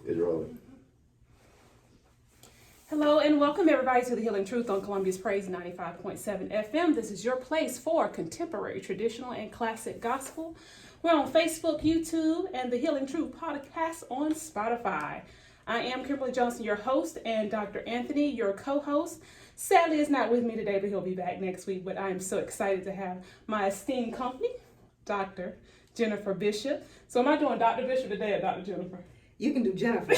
It's rolling. Hello and welcome everybody to The Healing Truth on Columbia's Praise 95.7 FM. This is your place for contemporary, traditional, and classic gospel. We're on Facebook, YouTube, and The Healing Truth podcast on Spotify. I am Kimberly Johnson, your host, and Dr. Anthony, your co-host. Sadly, is not with me today, but he'll be back next week. But I am so excited to have my esteemed company, Dr. Jennifer Bishop. So am I doing Dr. Bishop today or Dr. Jennifer? You can do Jennifer.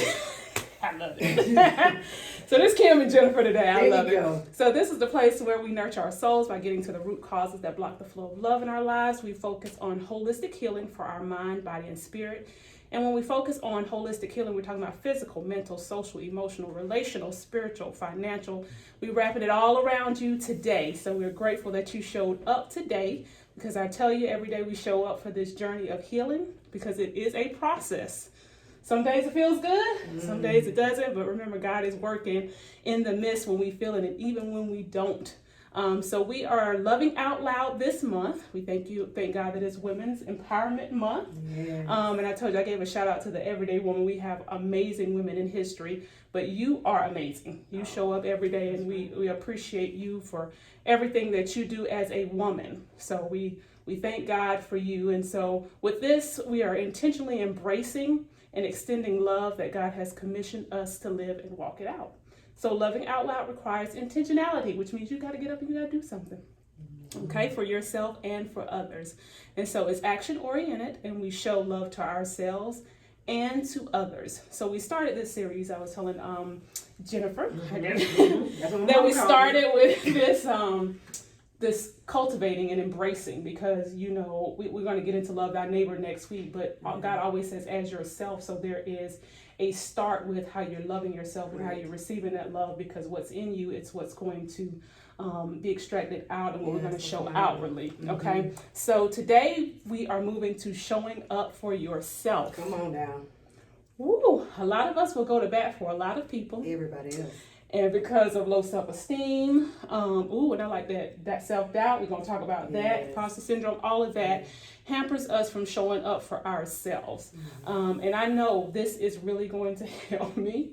I love it. So this Kim and Jennifer today. I love There you it. go. So this is the place where we nurture our souls by getting to the root causes that block the flow of love in our lives. We focus on holistic healing for our mind, body, and spirit. And when we focus on holistic healing, we're talking about physical, mental, social, emotional, relational, spiritual, financial. We're wrapping it all around you today. So we're grateful that you showed up today, because I tell you, every day we show up for this journey of healing, because it is a process. Some days it feels good, some days it doesn't, but remember, God is working in the midst when we feel it and even when we don't. So we are loving out loud this month. We thank God that it's Women's Empowerment Month. Yes. And I told you, I gave a shout out to the Everyday Woman. We have amazing women in history, but you are amazing. You show up every day, and we appreciate you for everything that you do as a woman. So we thank God for you. And so with this, we are intentionally embracing and extending love that God has commissioned us to live and walk it out. So loving out loud requires intentionality, which means you got to get up and you got to do something, okay, for yourself and for others. And so it's action oriented, and we show love to ourselves and to others. So we started this series, I was telling Jennifer, that we started with this cultivating and embracing, because we're going to get into love thy neighbor next week, but God always says as yourself. So there is a start with how you're loving yourself and how you're receiving that love, because what's in you, it's what's going to be extracted out and what we're going to show outwardly. Okay, so today we are moving to showing up for yourself. Come on down. Ooh, a lot of us will go to bat for a lot of people. Everybody else. And because of low self-esteem, and I like that self-doubt, we're going to talk about that, imposter syndrome, all of that hampers us from showing up for ourselves. And I know this is really going to help me,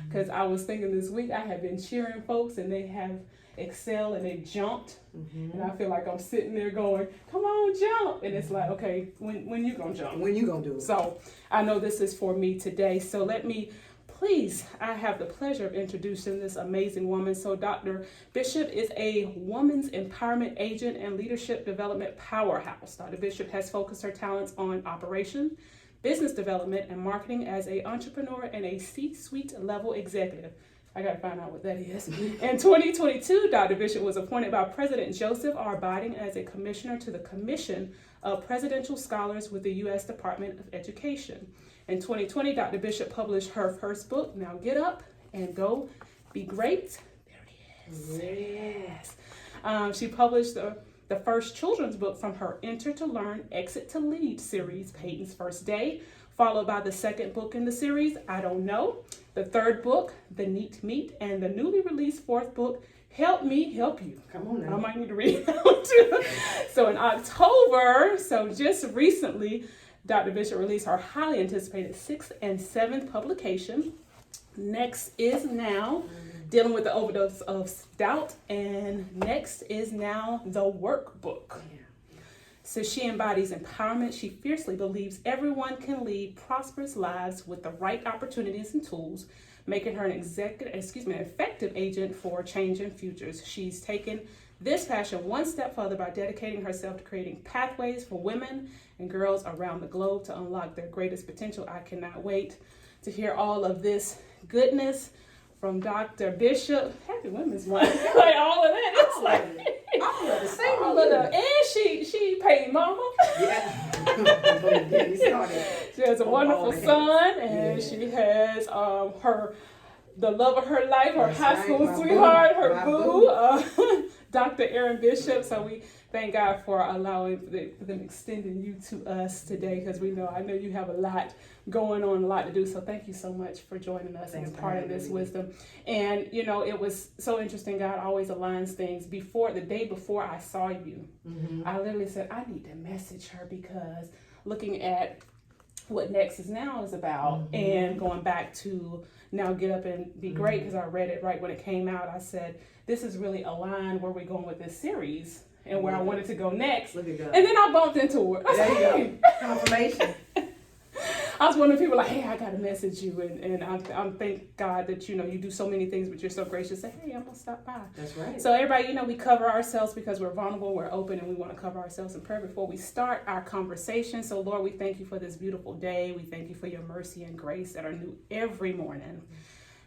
because I was thinking this week, I have been cheering folks, and they have excelled and they jumped. And I feel like I'm sitting there going, come on, jump. And it's like, okay, when you going to jump? When you going to do it? So I know this is for me today. So Please, I have the pleasure of introducing this amazing woman. So Dr. Bishop is a woman's empowerment agent and leadership development powerhouse. Dr. Bishop has focused her talents on operation, business development, and marketing as an entrepreneur and a C-suite level executive. I got to find out what that is. In 2022, Dr. Bishop was appointed by President Joseph R. Biden as a commissioner to the Commission of Presidential Scholars with the U.S. Department of Education. In 2020, Dr. Bishop published her first book, Now Get Up and Go Be Great. There it is. Yes. She published the first children's book from her Enter to Learn, Exit to Lead series, Peyton's First Day, followed by the second book in the series, I Don't Know, the third book, The Neat Meat, and the newly released fourth book, Help Me Help You. Come on now. I might need to read that one too. So in October, so just recently, Dr. Bishop released her highly anticipated 6th and 7th publication. Next is now Dealing with the Overdose of Doubt, and next is now The Workbook. So she embodies empowerment. She fiercely believes everyone can lead prosperous lives with the right opportunities and tools, making her an effective agent for changing futures. She's taken this passion one step further by dedicating herself to creating pathways for women and girls around the globe to unlock their greatest potential. I cannot wait to hear all of this goodness from Dr. Bishop. Happy Women's Month. Like all of that. It's all of the same. All of them. And she paid mama. Yeah. Get me started. She has a wonderful son, and she has the love of her life, her high school sweetheart, her boo, Dr. Aaron Bishop. So we thank God for allowing them extending you to us today, because I know you have a lot going on, a lot to do. So thank you so much for joining us and part of this wisdom. And it was so interesting. God always aligns things. The day before I saw you, I literally said, I need to message her, because looking at what Next is Now is about, and going back to Now Get Up and Be Great, because I read it right when it came out. I said, this is really aligned where we're going with this series and where I wanted to go next. Look at God. And then I bumped into it. I There said, you hey. go. Confirmation. I was one of the people like, hey, I got to message you. And I'm thank God that, you do so many things, but you're so gracious. Say, hey, I'm going to stop by. That's right. So everybody, we cover ourselves because we're vulnerable, we're open, and we want to cover ourselves in prayer before we start our conversation. So Lord, we thank you for this beautiful day. We thank you for your mercy and grace that are new every morning.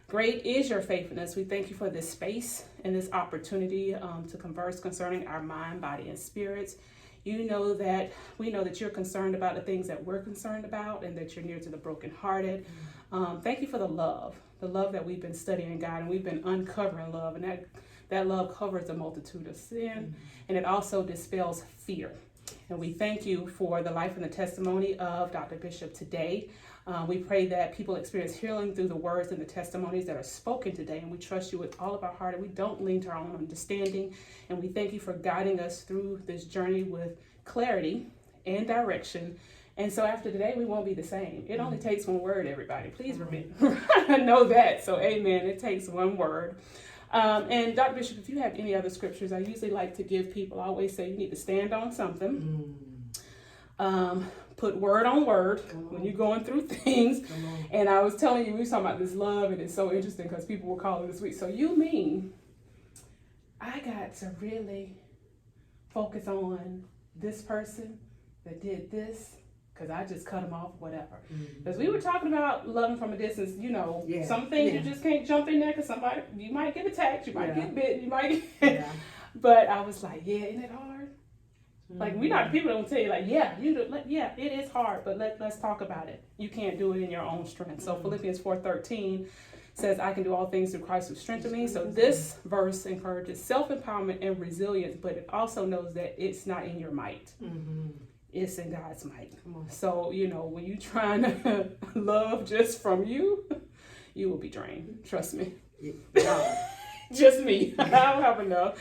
Great is your faithfulness. We thank you for this space and this opportunity to converse concerning our mind, body, and spirits. We know that you're concerned about the things that we're concerned about and that you're near to the brokenhearted. Thank you for the love that we've been studying, God, and we've been uncovering love, and that love covers a multitude of sin, and it also dispels fear. And we thank you for the life and the testimony of Dr. Bishop today. We pray that people experience healing through the words and the testimonies that are spoken today, and we trust you with all of our heart, and we don't lean to our own understanding. And we thank you for guiding us through this journey with clarity and direction. And so after today, we won't be the same. It only takes one word, everybody. Please remember. I know that. So amen. It takes one word. And Dr. Bishop, if you have any other scriptures, I usually like to give people, I always say you need to stand on something. Put word on word when you're going through things. And I was telling you, we were talking about this love, and it's so interesting because people were calling this week. So you mean I got to really focus on this person that did this? Because I just cut them off, whatever. Because we were talking about loving from a distance, some things you just can't jump in there because somebody, you might get attacked, you might get bitten, you might get... But I was like, isn't it hard? Like, people don't tell you, like, it is hard, but let's talk about it. You can't do it in your own strength. So Philippians 4:13 says, I can do all things through Christ who strengthens me. So this verse encourages self-empowerment and resilience, but it also knows that it's not in your might. It's in God's might. So, when you're trying to love just from you, you will be drained. Trust me. Just me. I don't have enough.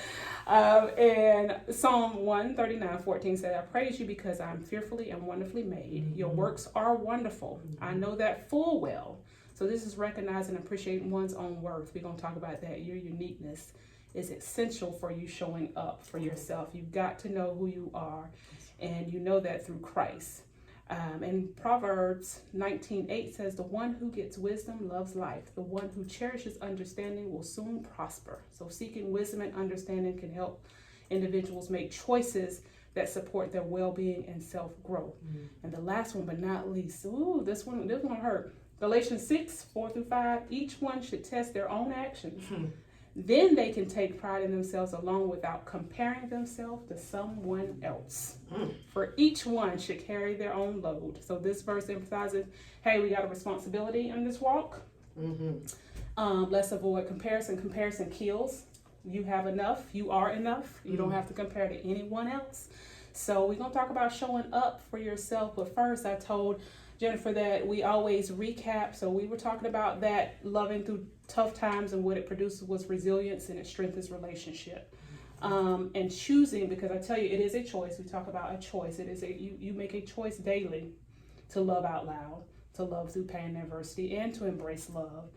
And Psalm 139:14 said, I praise you because I'm fearfully and wonderfully made. Your works are wonderful. I know that full well. So this is recognizing and appreciating one's own worth. We're going to talk about that. Your uniqueness is essential for you showing up for yourself. You've got to know who you are, and you know that through Christ. And Proverbs 19:8 says, the one who gets wisdom loves life. The one who cherishes understanding will soon prosper. So seeking wisdom and understanding can help individuals make choices that support their well-being and self-growth. And the last one, but not least, this one hurt. Galatians 6:4-5, each one should test their own actions. Then they can take pride in themselves alone without comparing themselves to someone else. For each one should carry their own load. So this verse emphasizes, hey, we got a responsibility in this walk. Let's avoid comparison. Comparison kills. You have enough. You are enough. You don't have to compare to anyone else. So we're going to talk about showing up for yourself. But first, I told Jennifer that we always recap. So we were talking about that loving through tough times, and what it produces was resilience, and it strengthens relationship. And choosing, because I tell you, it is a choice. We talk about a choice. It is you make a choice daily to love out loud, to love through pain and adversity, and to embrace love.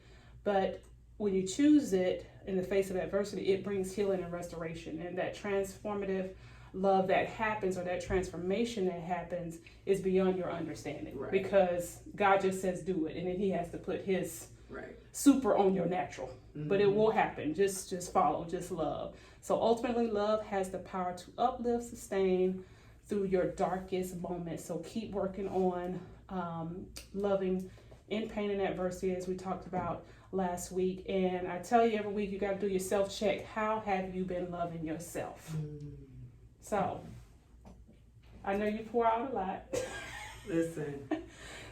But when you choose it in the face of adversity, it brings healing and restoration, and that transformative love that happens, or that transformation that happens, is beyond your understanding. Right. Because God just says do it, and then he has to put his super on your natural. But it will happen. Just follow, just love. So ultimately, love has the power to uplift, sustain through your darkest moments. So keep working on loving in pain and adversity, as we talked about last week. And I tell you, every week you got to do your self-check. How have you been loving yourself? So, I know you pour out a lot. Listen.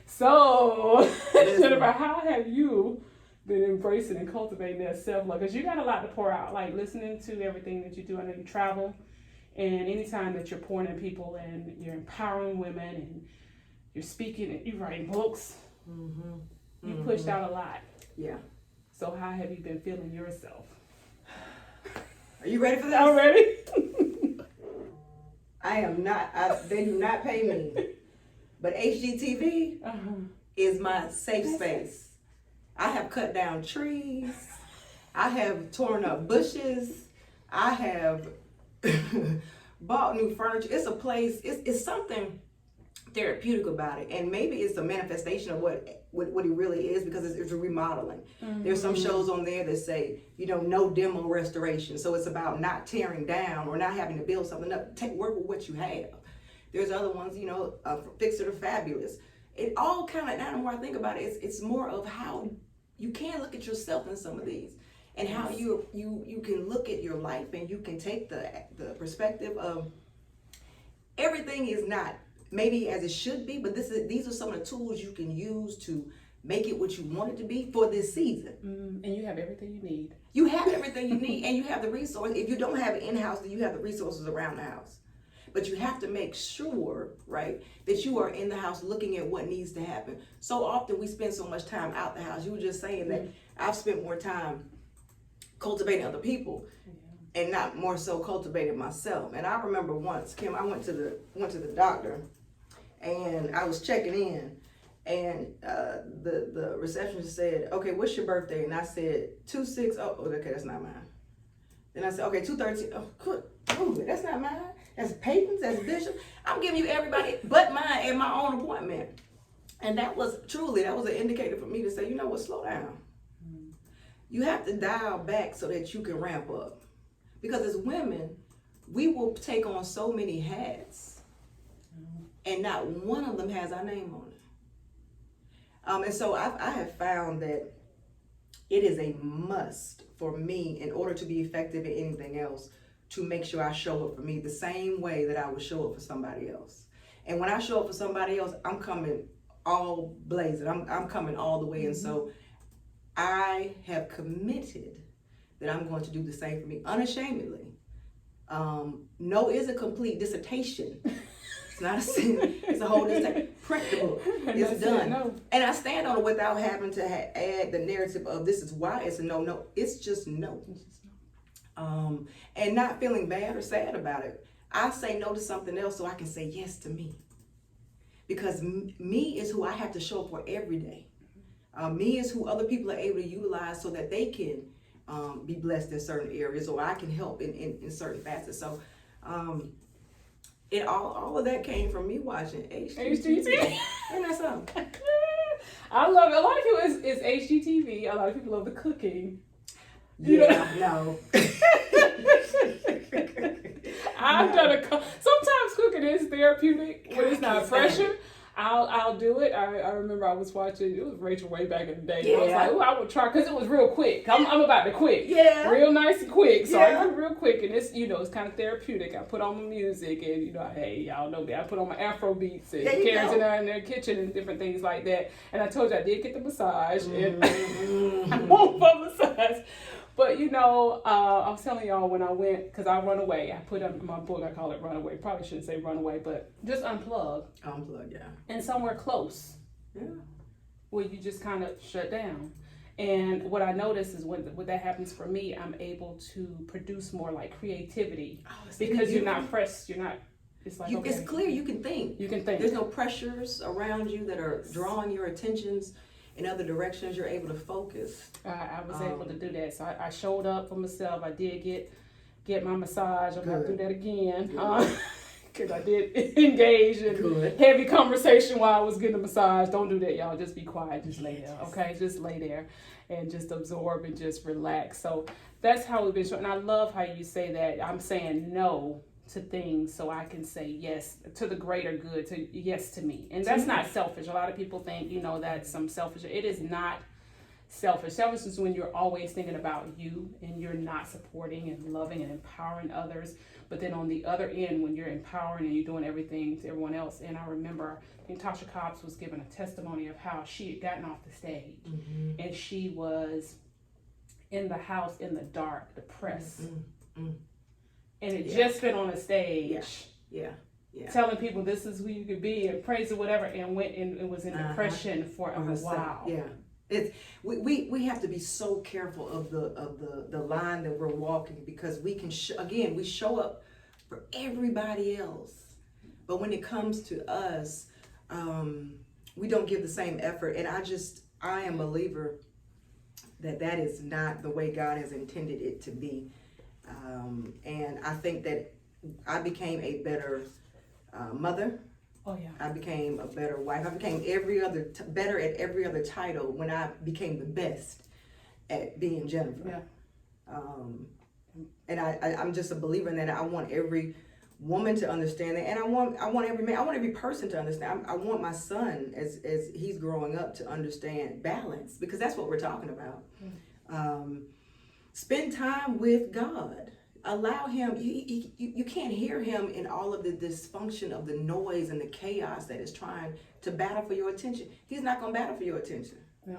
So, Jennifer, how have you been embracing and cultivating that self-love? Because you got a lot to pour out, like listening to everything that you do. I know you travel, and anytime that you're pouring in people and you're empowering women and you're speaking and you're writing books, you pushed out a lot. Yeah. So how have you been feeling yourself? Are you ready for this? I'm ready. I am not. They do not pay me But HGTV Uh-huh. is my safe That's space. I have cut down trees. I have torn up bushes. I have bought new furniture. It's a place, it's something therapeutic about it. And maybe it's a manifestation of what it really is, because it's a remodeling. There's some shows on there that say, no demo restoration. So it's about not tearing down or not having to build something up. Work with what you have. There's other ones, Fix It or Fabulous. It all kind of, now the more I think about it, it's more of how you can look at yourself in some of these, and how you can look at your life, and you can take the perspective of everything is not maybe as it should be, but these are some of the tools you can use to make it what you want it to be for this season. And you have everything you need. You have everything you need, and you have the resources. If you don't have it in-house, then you have the resources around the house. But you have to make sure, right, that you are in the house looking at what needs to happen. So often we spend so much time out the house. You were just saying that I've spent more time cultivating other people and not more so cultivating myself. And I remember once, Kim, I went to the doctor, and I was checking in, and the receptionist said, "Okay, what's your birthday?" And I said 2/6. Oh, okay, that's not mine. Then I said, "Okay, 2/13. Oh, good. Oh, that's not mine. That's Peyton's. That's Bishop. I'm giving you everybody but mine at my own appointment." And that was an indicator for me to say, you know what, slow down. You have to dial back so that you can ramp up. Because as women, we will take on so many hats, and not one of them has our name on it. And so I have found that it is a must for me, in order to be effective in anything else, to make sure I show up for me the same way that I would show up for somebody else. And when I show up for somebody else, I'm coming all blazing. I'm coming all the way. And so I have committed that I'm going to do the same for me unashamedly. No is a complete dissertation. It's not a sin. It's a whole dissertation. Print the book. It's done. No. And I stand on it without having to add the narrative of this is why it's a no. No, it's just no. And not feeling bad or sad about it. I say no to something else so I can say yes to me. Because me is who I have to show up for every day. Me is who other people are able to utilize so that they can be blessed in certain areas, or I can help in certain facets. So all of that came from me watching HGTV. And that's something. I love it. A lot of people is HGTV. A lot of people love the cooking. Yeah, no. I've done sometimes cooking is therapeutic when it's not pressure. I'll do it. I remember I was watching, it was Rachel way back in the day. Yeah. I was like, oh, I would try, because it was real quick. I'm about to quick. Yeah. Real nice and quick. So Yeah. I do real quick, and it's, it's kind of therapeutic. I put on my music, and, hey, y'all know me. I put on my Afro beats, and Karen's in their kitchen and different things like that. And I told you I did get the massage, and I won't for massage. But, I was telling y'all when I went, because I run away. I put up my book, I call it Runaway. Probably shouldn't say runaway, but just unplug. Unplug, yeah. And somewhere close. Yeah. Where you just kind of shut down. And what I notice is when that happens for me, I'm able to produce more like creativity. Because you're not pressed, you're not, it's like, okay. It's clear, you can think. You can think. There's no pressures around you that are drawing your attentions in other directions. You're able to focus. I was able to do that. So I showed up for myself. I did get my massage. I'm going to do that again. Because I did engage in heavy conversation while I was getting a massage. Don't do that, y'all. Just be quiet. Just lay there, okay? Just lay there and just absorb and just relax. So that's how we've been showing. And I love how you say that. I'm saying no to things so I can say yes to the greater good, to yes to me. And that's not selfish. A lot of people think, that's some selfish. It is not selfish. Selfish is when you're always thinking about you and you're not supporting and loving and empowering others. But then on the other end, when you're empowering and you're doing everything to everyone else. And I remember Tasha Cobbs was given a testimony of how she had gotten off the stage and she was in the house in the dark, depressed. And it just been on a stage. Yeah. Telling people this is who you could be and praise or whatever, and went and it was in depression for a while. Yeah. It's we have to be so careful of the line that we're walking, because we can we show up for everybody else, but when it comes to us, we don't give the same effort. And I am a believer that is not the way God has intended it to be. And I think that I became a better mother. Oh yeah. I became a better wife. I became better at every other title when I became the best at being Jennifer. Yeah. And I'm just a believer in that. I want every woman to understand that, and I want every man, I want every person to understand. I want my son as he's growing up to understand balance, because that's what we're talking about. Spend time with God. Allow him. You can't hear him in all of the dysfunction of the noise and the chaos that is trying to battle for your attention. He's not going to battle for your attention. Yeah.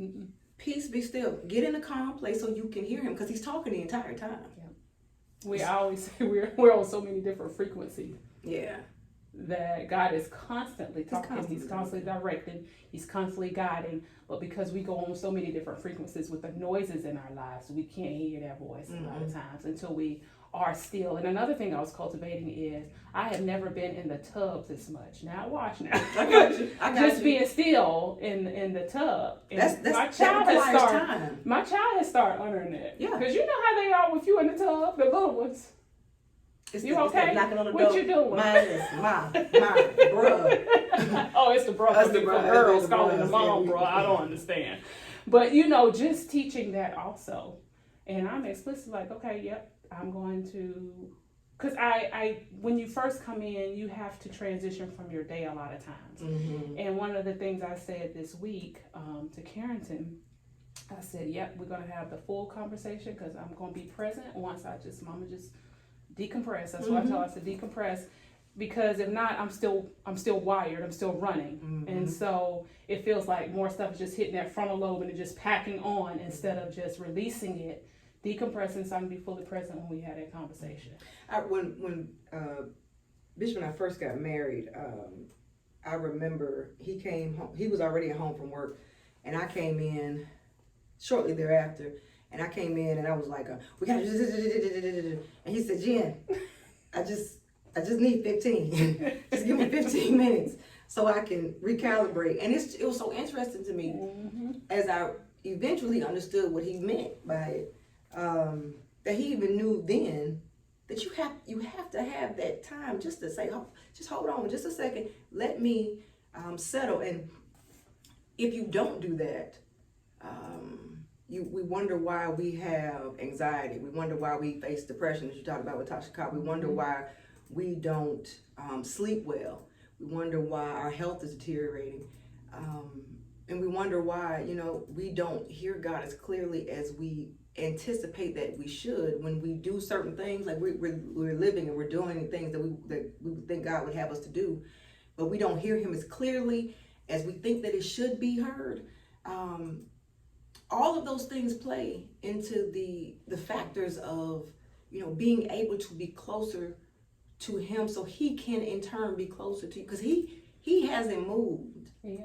Mm-mm. Peace, be still. Get in a calm place so you can hear him, because he's talking the entire time. Yeah. We always say we're on so many different frequencies. Yeah. That God is constantly talking, He's constantly directing, He's constantly guiding. But because we go on so many different frequencies with the noises in our lives, we can't hear that voice a lot of times until we are still. And another thing I was cultivating is I have never been in the tub this much. Now watch now. I got you. Just being still in the tub. And My child has started honoring it. Yeah. Because you know how they are with you in the tub, the little ones. You okay? Knocking on the what door. You doing? Mine is mom, bruh. Oh, it's the brother. That's the brother. Girls That's the calling the brother. mom, bro. I don't understand. But just teaching that also, and I'm explicit like, okay, yep, I'm going to, because I when you first come in, you have to transition from your day a lot of times. Mm-hmm. And one of the things I said this week to Carrington, I said, yep, we're gonna have the full conversation because I'm gonna be present once Mama just decompress. That's what I tell her, to decompress, because if not, I'm still wired. I'm still running, and so it feels like more stuff is just hitting that frontal lobe and it's just packing on instead of just releasing it, decompressing, so I can be fully present when we had that conversation. When Bishop and I first got married, I remember he came home. He was already at home from work, and I came in shortly thereafter. And I came in and I was like, we got to, and he said, Jen, I just need 15. Just give me 15 minutes so I can recalibrate. And it was so interesting to me as I eventually understood what he meant by it, that he even knew then that you have to have that time just to say, oh, just hold on just a second, let me settle. And if you don't do that, we wonder why we have anxiety. We wonder why we face depression, as you talked about with Tasha Cobb. We wonder why we don't sleep well. We wonder why our health is deteriorating. And we wonder why, we don't hear God as clearly as we anticipate that we should when we do certain things. Like we're living and we're doing things that we think God would have us to do, but we don't hear him as clearly as we think that it should be heard. All of those things play into the factors of, being able to be closer to him so he can in turn be closer to you, because he hasn't moved. He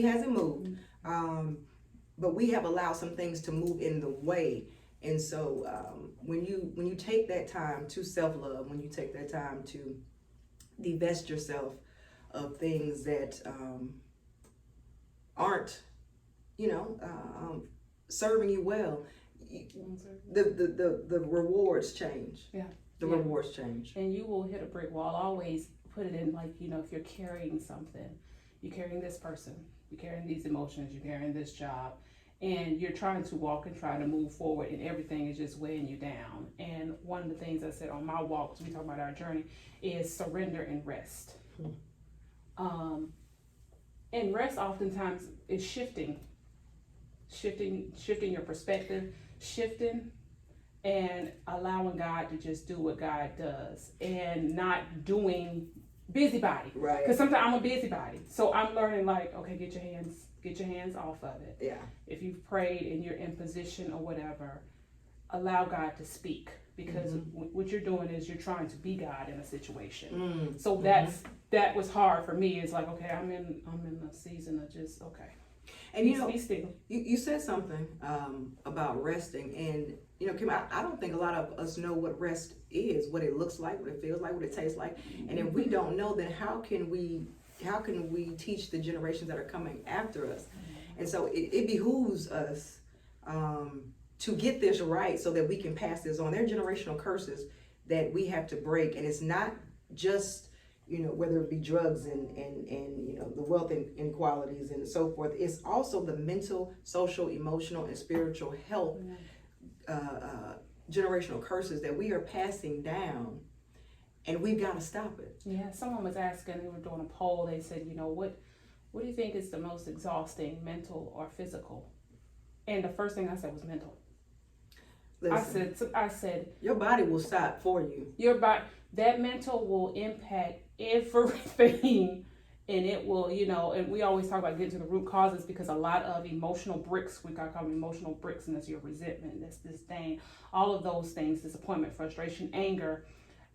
hasn't moved. But we have allowed some things to move in the way. And so when you take that time to self-love, when you take that time to divest yourself of things that aren't, serving you well, the rewards change. Yeah. The rewards change. And you will hit a brick wall. Always put it in, like, if you're carrying something, you're carrying this person, you're carrying these emotions, you're carrying this job, and you're trying to walk and try to move forward, and everything is just weighing you down. And one of the things I said on my walk, as we talk about our journey, is surrender and rest. And rest oftentimes is shifting your perspective, and allowing God to just do what God does, and not doing busybody. Right. Because sometimes I'm a busybody, so I'm learning, like, okay, get your hands off of it. Yeah. If you've prayed and you're in position or whatever, allow God to speak, because what you're doing is you're trying to be God in a situation. So that was hard for me. It's like, okay, I'm in a season of just, okay. And you know, be still. you said something about resting, and you know, Kim, I don't think a lot of us know what rest is, what it looks like, what it feels like, what it tastes like. And if we don't know, then how can we teach the generations that are coming after us? And so it behooves us to get this right so that we can pass this on. There are generational curses that we have to break, and it's not just, you know, whether it be drugs and you know, the wealth inequalities and so forth. It's also the mental, social, emotional, and spiritual health generational curses that we are passing down, and we've got to stop it. Yeah, someone was asking, they were doing a poll, they said, you know, what do you think is the most exhausting, mental or physical? And the first thing I said was mental. Listen, I said your body will stop for you. Your body, that mental will impact everything, and it will, you know, and we always talk about getting to the root causes, because a lot of emotional bricks, we call them emotional bricks, and that's your resentment, that's disdain, all of those things, disappointment, frustration, anger,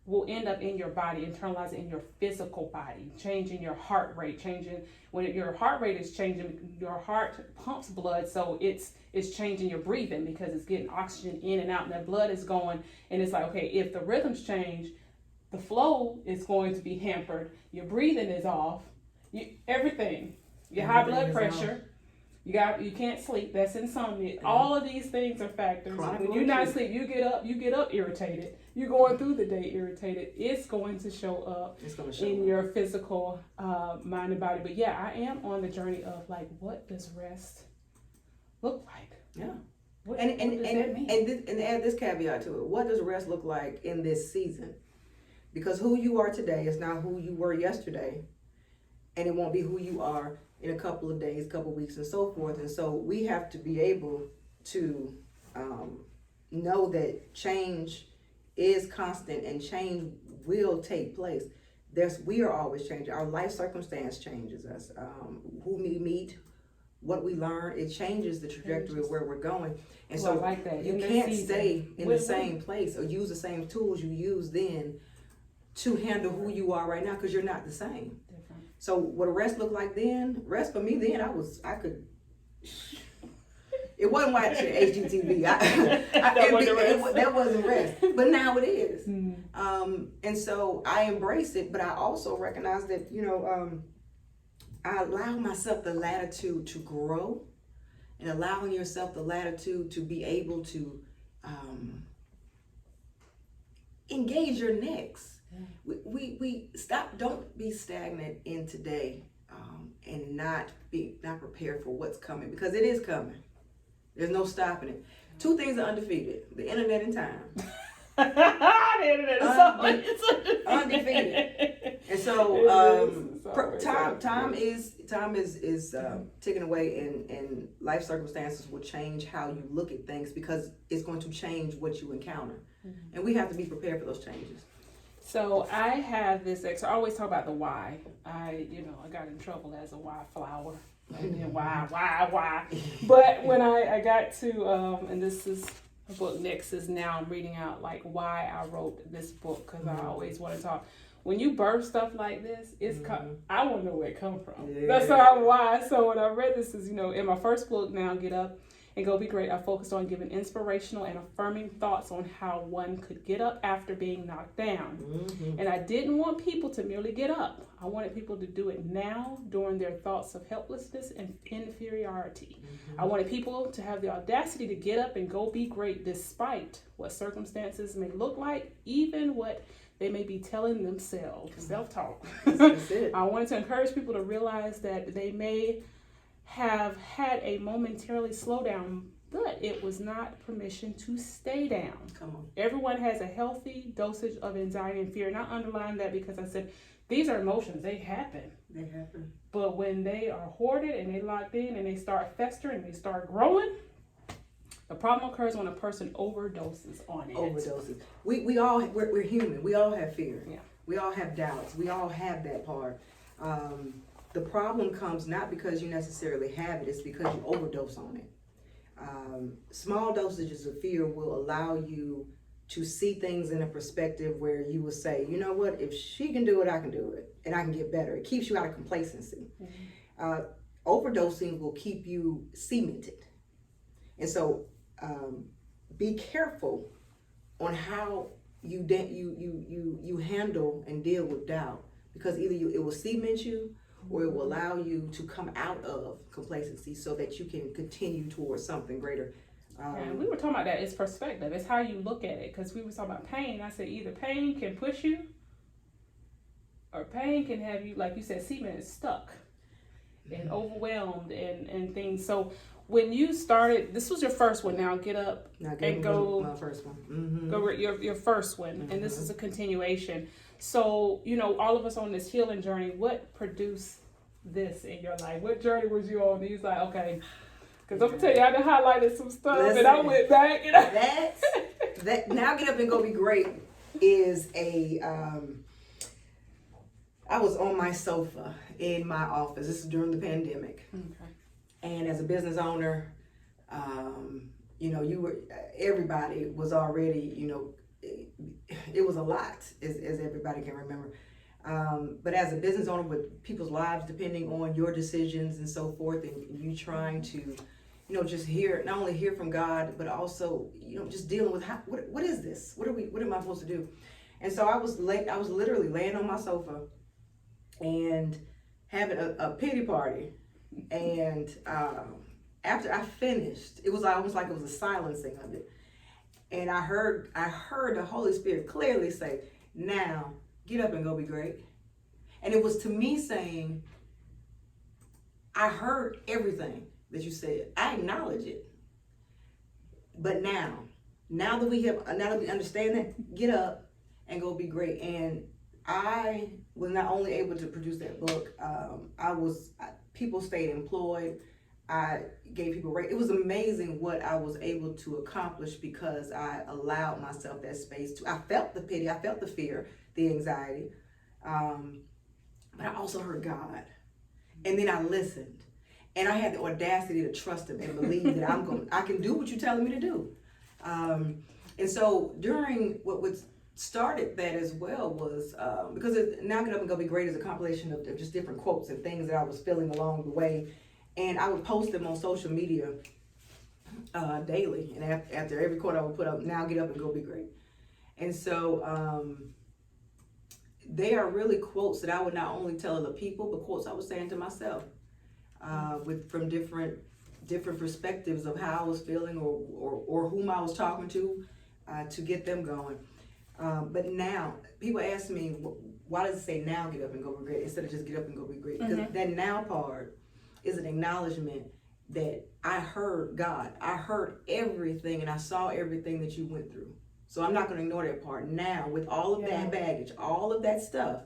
will end up in your body, internalize it in your physical body, changing your heart rate, when your heart rate is changing, your heart pumps blood, so it's changing your breathing, because it's getting oxygen in and out, and that blood is going, and it's like, okay, if the rhythms change, the flow is going to be hampered, your breathing is off, everything, your high blood pressure, you can't sleep, that's insomnia. All of these things are factors. When you're not asleep, you get up irritated. You're going through the day irritated. It's going to show up in your physical mind and body. But yeah, I am on the journey of like, what does rest look like? Yeah. What does that mean? And add this caveat to it. What does rest look like in this season? Because who you are today is not who you were yesterday, and it won't be who you are in a couple of days, couple of weeks, and so forth. And so we have to be able to know that change is constant and change will take place. We are always changing. Our life circumstance changes us. Who we meet, what we learn, it changes the trajectory of where we're going. And so I like that. You can't stay in the same place or use the same tools you used then to handle who you are right now, because you're not the same. Different. So what rest looked like then, rest for me then, it wasn't watching HGTV. That wasn't rest. But now it is. Mm-hmm. And so I embrace it, but I also recognize that, you know, I allow myself the latitude to grow, and allowing yourself the latitude to be able to engage your next. We stop, don't be stagnant in today, and not prepared for what's coming, because it is coming. There's no stopping it. Two things are undefeated: the internet and time. The internet is undefeated. And so time is ticking away, and life circumstances will change how you look at things, because it's going to change what you encounter. Mm-hmm. And we have to be prepared for those changes. So I have this I always talk about the why. I got in trouble as a why flower. And why? But when I got to, and this is a book next is now I'm reading out like why I wrote this book, because I always want to talk. When you birth stuff like this, I want to know where it come from. Yeah. That's why. So when I read this, is in my first book now, Get Up and Go Be Great, I focused on giving inspirational and affirming thoughts on how one could get up after being knocked down. Mm-hmm. And I didn't want people to merely get up. I wanted people to do it now during their thoughts of helplessness and inferiority. Mm-hmm. I wanted people to have the audacity to get up and go be great despite what circumstances may look like, even what they may be telling themselves. Self-talk. That's it. I wanted to encourage people to realize that they may have had a momentarily slowdown, but it was not permission to stay down. Come on. Everyone has a healthy dosage of anxiety and fear. And I underline that because I said these are emotions. They happen. But when they are hoarded and they locked in and they start festering, they start growing, the problem occurs when a person overdoses on it. We're human. We all have fear. Yeah. We all have doubts. We all have that part. The problem comes not because you necessarily have it, it's because you overdose on it. Small dosages of fear will allow you to see things in a perspective where you will say, you know what, if she can do it, I can do it, and I can get better. It keeps you out of complacency. Mm-hmm. overdosing will keep you cemented. And so be careful on how you handle and deal with doubt, because either it will cement you or it will allow you to come out of complacency so that you can continue towards something greater. And we were talking about that. It's perspective. It's how you look at it. Because we were talking about pain. I said either pain can push you, or pain can have you, like you said, cement is stuck and overwhelmed and things. So when you started, this was your first one. Now get up and go. My first one. Mm-hmm. Go your first one, Mm-hmm. and this is a continuation. So all of us on this healing journey. What produced this in your life? What journey was you on? He's like, okay. Because I'm gonna tell you, I done highlighted some stuff. Listen, and I went back. That Now Get Up and Go Be Great is a. I was on my sofa in my office. This is during the pandemic, Okay. and as a business owner, everybody was already, it was a lot, as everybody can remember. But as a business owner with people's lives depending on your decisions and so forth, and you trying to, just not only hear from God, but also, just dealing with what is this? What am I supposed to do? And so I was literally laying on my sofa and having a pity party. And after I finished, it was almost like it was a silencing of it. And I heard the Holy Spirit clearly say, now get up and go be great. And it was to me saying, I heard everything that you said. I acknowledge it. But now that we understand that, get up and go be great. And I was not only able to produce that book, people stayed employed. I gave people rate. It was amazing what I was able to accomplish because I allowed myself that space I felt the pity, I felt the fear, the anxiety, but I also heard God. And then I listened. And I had the audacity to trust him and believe that I can do what you're telling me to do. And so during what started that as well was, because Now Get Up and Go Be Great is a compilation of just different quotes and things that I was feeling along the way. And I would post them on social media daily. And after every quote I would put up, now get up and go be great. And so they are really quotes that I would not only tell other people, but quotes I was saying to myself from different perspectives of how I was feeling or whom I was talking to get them going. But now, people ask me, why does it say now get up and go be great instead of just get up and go be great? Because that now part is an acknowledgement that I heard God. I heard everything and I saw everything that you went through. So I'm not going to ignore that part. Now, with all of that baggage, all of that stuff,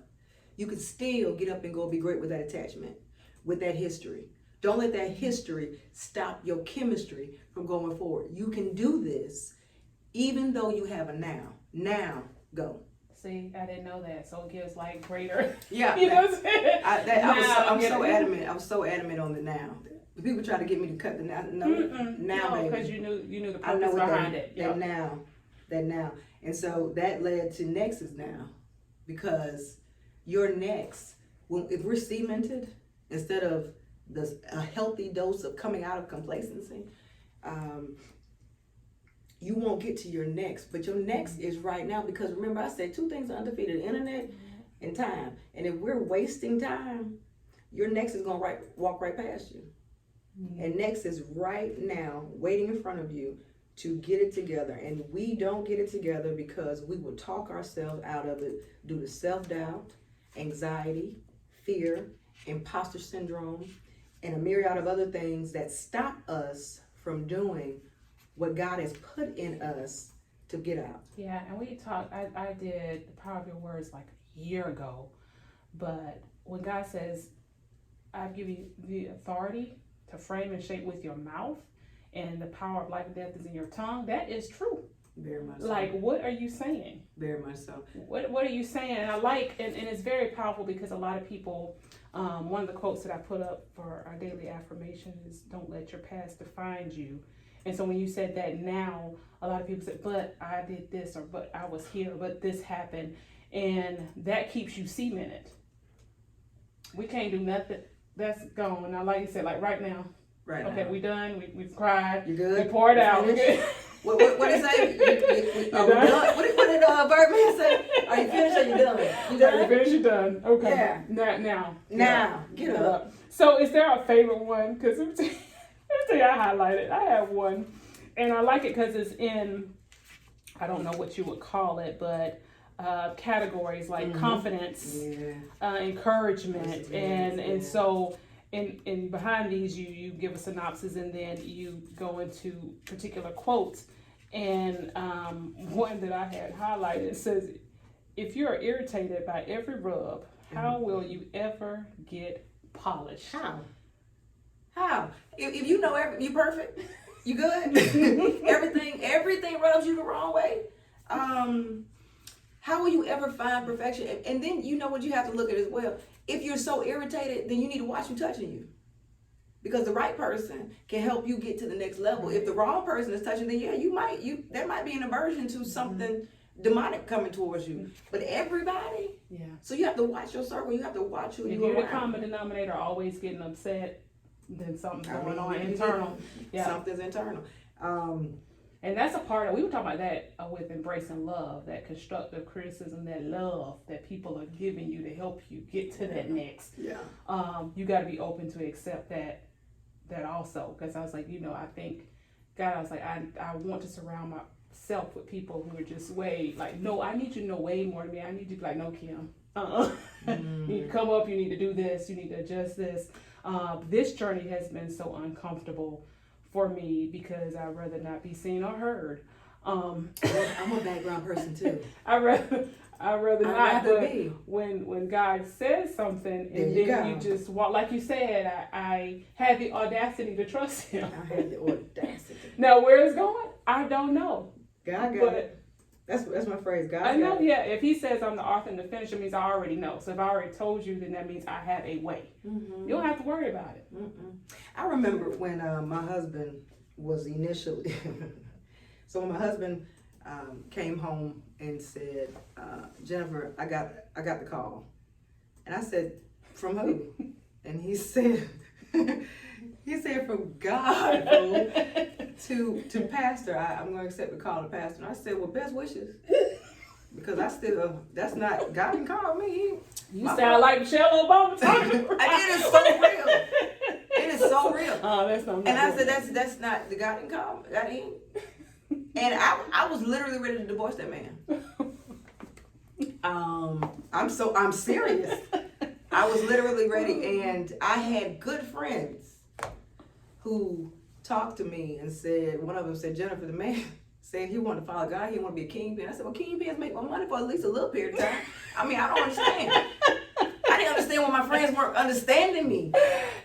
you can still get up and go be great with that attachment, with that history. Don't let that history stop your chemistry from going forward. You can do this even though you have a now. Now, go. See, I didn't know that, so it gives like greater. Yeah, you know what I'm saying? I was so adamant on the now. People try to get me to cut the now. Now, because you knew the I know purpose behind it. That now, and so that led to next is now, because your next, if we're cemented instead of a healthy dose of coming out of complacency, you won't get to your next, but your next is right now. Because remember, I said two things are undefeated: the internet and time. And if we're wasting time, your next is gonna walk right past you. And next is right now, waiting in front of you to get it together. And we don't get it together because we will talk ourselves out of it due to self-doubt, anxiety, fear, imposter syndrome, and a myriad of other things that stop us from doing what God has put in us to get out. Yeah, and we talked, I did the Power of Your Words like a year ago, but when God says, I've given you the authority to frame and shape with your mouth, and the power of life and death is in your tongue, that is true. Very much so. Like, what are you saying? Very much so. What are you saying? And I like, and it's very powerful because a lot of people, one of the quotes that I put up for our daily affirmation is, don't let your past define you. And so when you said that now, a lot of people said, but I did this, or but I was here, but this happened. And that keeps you cemented. We can't do nothing that's gone. Now, like you said, like right now. Right Okay, now. we done. We've cried. You good? We poured You out. We finished? good. What did it say? You Are we done? done? What did Birdman say? Are you finished or you done? You Are you done? finished? You done? Okay. Yeah. Now. Get up. So, is there a favorite one? Because let me tell you, I highlighted. I have one, and I like it because it's in. I don't know what you would call it, but categories like confidence, encouragement, and so. And behind these, you give a synopsis, and then you go into particular quotes. And one that I had highlighted says, "If you are irritated by every rub, how will you ever get polished?" How? If you know you perfect, you good. everything rubs you the wrong way. How will you ever find perfection? And then you know what you have to look at as well. If you're so irritated, then you need to watch who touching you. Because the right person can help you get to the next level. If the wrong person is touching, then there might be an aversion to something demonic coming towards you. But everybody, so you have to watch your circle. You have to watch who if you're the around. common denominator always getting upset, then something's going on internal. Something's internal. And that's a part of, we were talking about that with embracing love, that constructive criticism, that love that people are giving you to help you get to that next. Yeah. You got to be open to accept that also. Because I was like, I think, God, I was like, I want to surround myself with people who are just way, like, no, I need you to know way more than me. I need you to be like, no, Kim. You need to come up, you need to do this, you need to adjust this. This journey has been so uncomfortable for me because I'd rather not be seen or heard. I'm a background person too. I'd rather not. rather But be. when God says something and There you then go. you just walk, like you said, I had the audacity to trust Him. I had the audacity. Now where it's going, I don't know. God got But it. That's my phrase. God I know, got it. yeah. If He says I'm the author and the finisher, means I already know. So if I already told you, then that means I have a way. You don't have to worry about it. I remember when my husband was initially. So when my husband came home and said, "Jennifer, I got the call," and I said, "From who?" And he said, "From God, fool, to pastor. I'm going to accept the call to pastor." And I said, "Well, best wishes." Because that's not, God didn't call me. You sound like Michelle Obama talking. It is so real. It is so real. Oh, that's not. And I said, that's not, the God didn't call me. God didn't. And I was literally ready to divorce that man. I'm serious. I was literally ready, and I had good friends who talked to me and said, one of them said, "Jennifer, the man said he wanted to follow God, he wanted to be a kingpin." I said, "Well, kingpins make more money for at least a little period of time." I mean, I don't understand. I didn't understand when my friends weren't understanding me.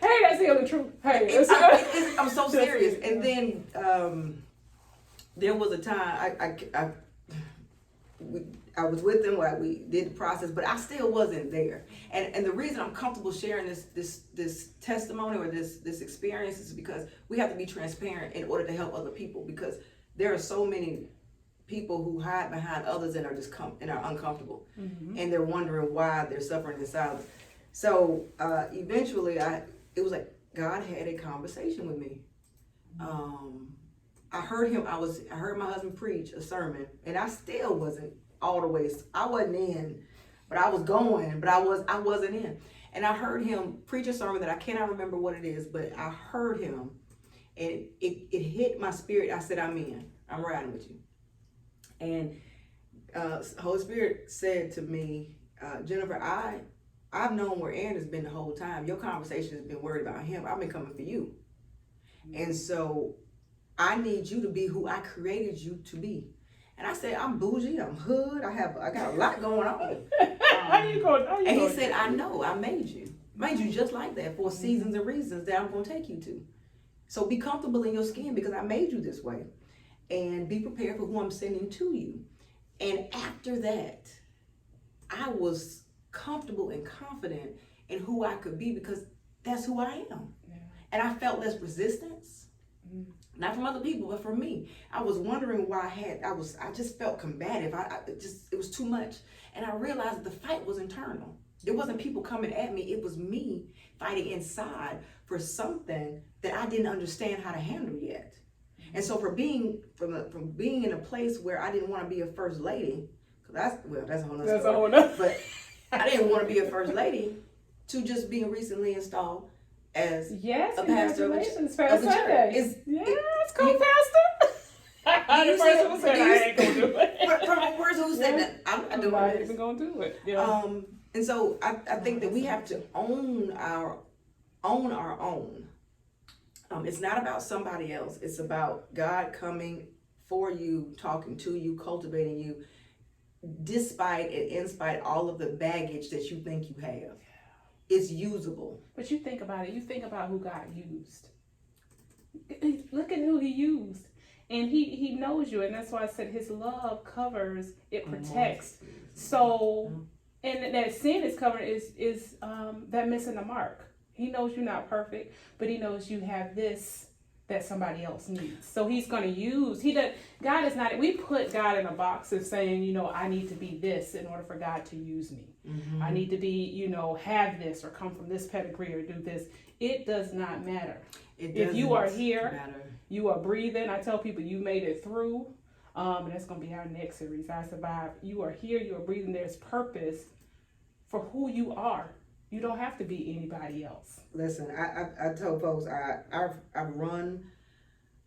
Hey, that's the other truth. Hey, I'm so serious. And then there was a time I was with them while we did the process, but I still wasn't there. And the reason I'm comfortable sharing this testimony or this experience is because we have to be transparent in order to help other people, because there are so many people who hide behind others and are uncomfortable, and they're wondering why they're suffering in silence. So eventually, it was like God had a conversation with me. I heard my husband preach a sermon, and I still wasn't all the way. I wasn't in, but I was going, but I wasn't in. And I heard him preach a sermon that I cannot remember what it is, but I heard him, and it hit my spirit. I said, "I'm in. I'm riding with you." And Holy Spirit said to me, "Jennifer, I've known where Aaron has been the whole time. Your conversation has been worried about him. I've been coming for you. And so I need you to be who I created you to be." And I said, "I'm bougie, I'm hood, I got a lot going on." How you going? And he said, "I know, I made you just like that for seasons and reasons that I'm going to take you to. So be comfortable in your skin because I made you this way. And be prepared for who I'm sending to you." And after that, I was comfortable and confident in who I could be because that's who I am. Yeah. And I felt less resistance, not from other people, but from me. I was wondering why I just felt combative. It was too much. And I realized the fight was internal. It wasn't people coming at me. It was me fighting inside for something that I didn't understand how to handle yet. And so from being in a place where I didn't want to be a first lady, that's a whole nother story. But I didn't want to be a first lady, to just being recently installed as a pastor of a church. Yes, co-pastor. The person who said I ain't gonna do it. From the person who said that I'm not doing it. I'm not even gonna do it. Yeah. And so I think that we have to own our own. It's not about somebody else. It's about God coming for you, talking to you, cultivating you, despite and in spite all of the baggage that you think you have. It's usable. But you think about it. You think about who God used. Look at who he used. And he knows you. And that's why I said his love covers, it protects. So, and that sin is covered is that missing the mark. He knows you're not perfect, but he knows you have this that somebody else needs. So he's going to use, God is not, we put God in a box of saying, I need to be this in order for God to use me. Mm-hmm. I need to be, have this or come from this pedigree or do this. It does not matter. If you are here, you are breathing. I tell people you made it through. And that's going to be our next series, I Survived. You are here, you are breathing. There's purpose for who you are. You don't have to be anybody else. Listen, I told folks I've run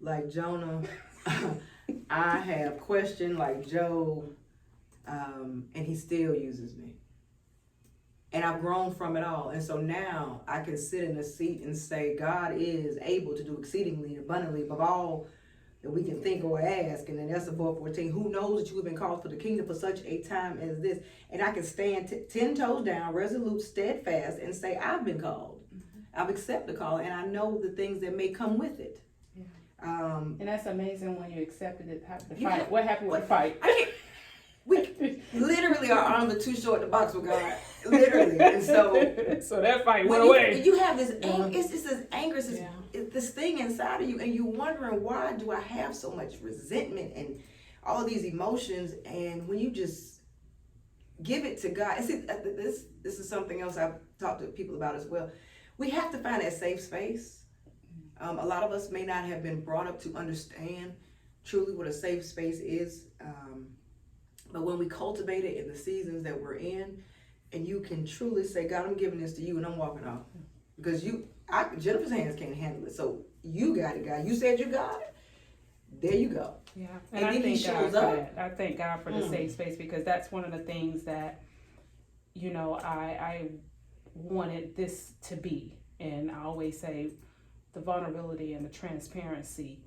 like Jonah. I have questioned like Job, and he still uses me. And I've grown from it all. And so now I can sit in a seat and say, God is able to do exceedingly abundantly above all that we can think or ask. And then Esther 4:14, who knows that you have been called for the kingdom for such a time as this. And I can stand 10 toes down, resolute, steadfast, and say, I've been called. Mm-hmm. I've accepted the call, and I know the things that may come with it. Yeah. And that's amazing when you accepted it. The fight. What happened with the fight? We literally are arms are too short to box with God. Literally. And so that fight went away. You have this anger, it's this anger, it's this thing inside of you, and you're wondering, why do I have so much resentment and all these emotions? And when you just give it to God, and see, this is something else I've talked to people about as well. We have to find that safe space. A lot of us may not have been brought up to understand truly what a safe space is. But when we cultivate it in the seasons that we're in, and you can truly say, God, I'm giving this to you, and I'm walking off. Because Jennifer's hands can't handle it. So you got it, God. You said you got it. There you go. Yeah. And I thank God for that. I thank God for the safe space, because that's one of the things that, I wanted this to be. And I always say the vulnerability and the transparency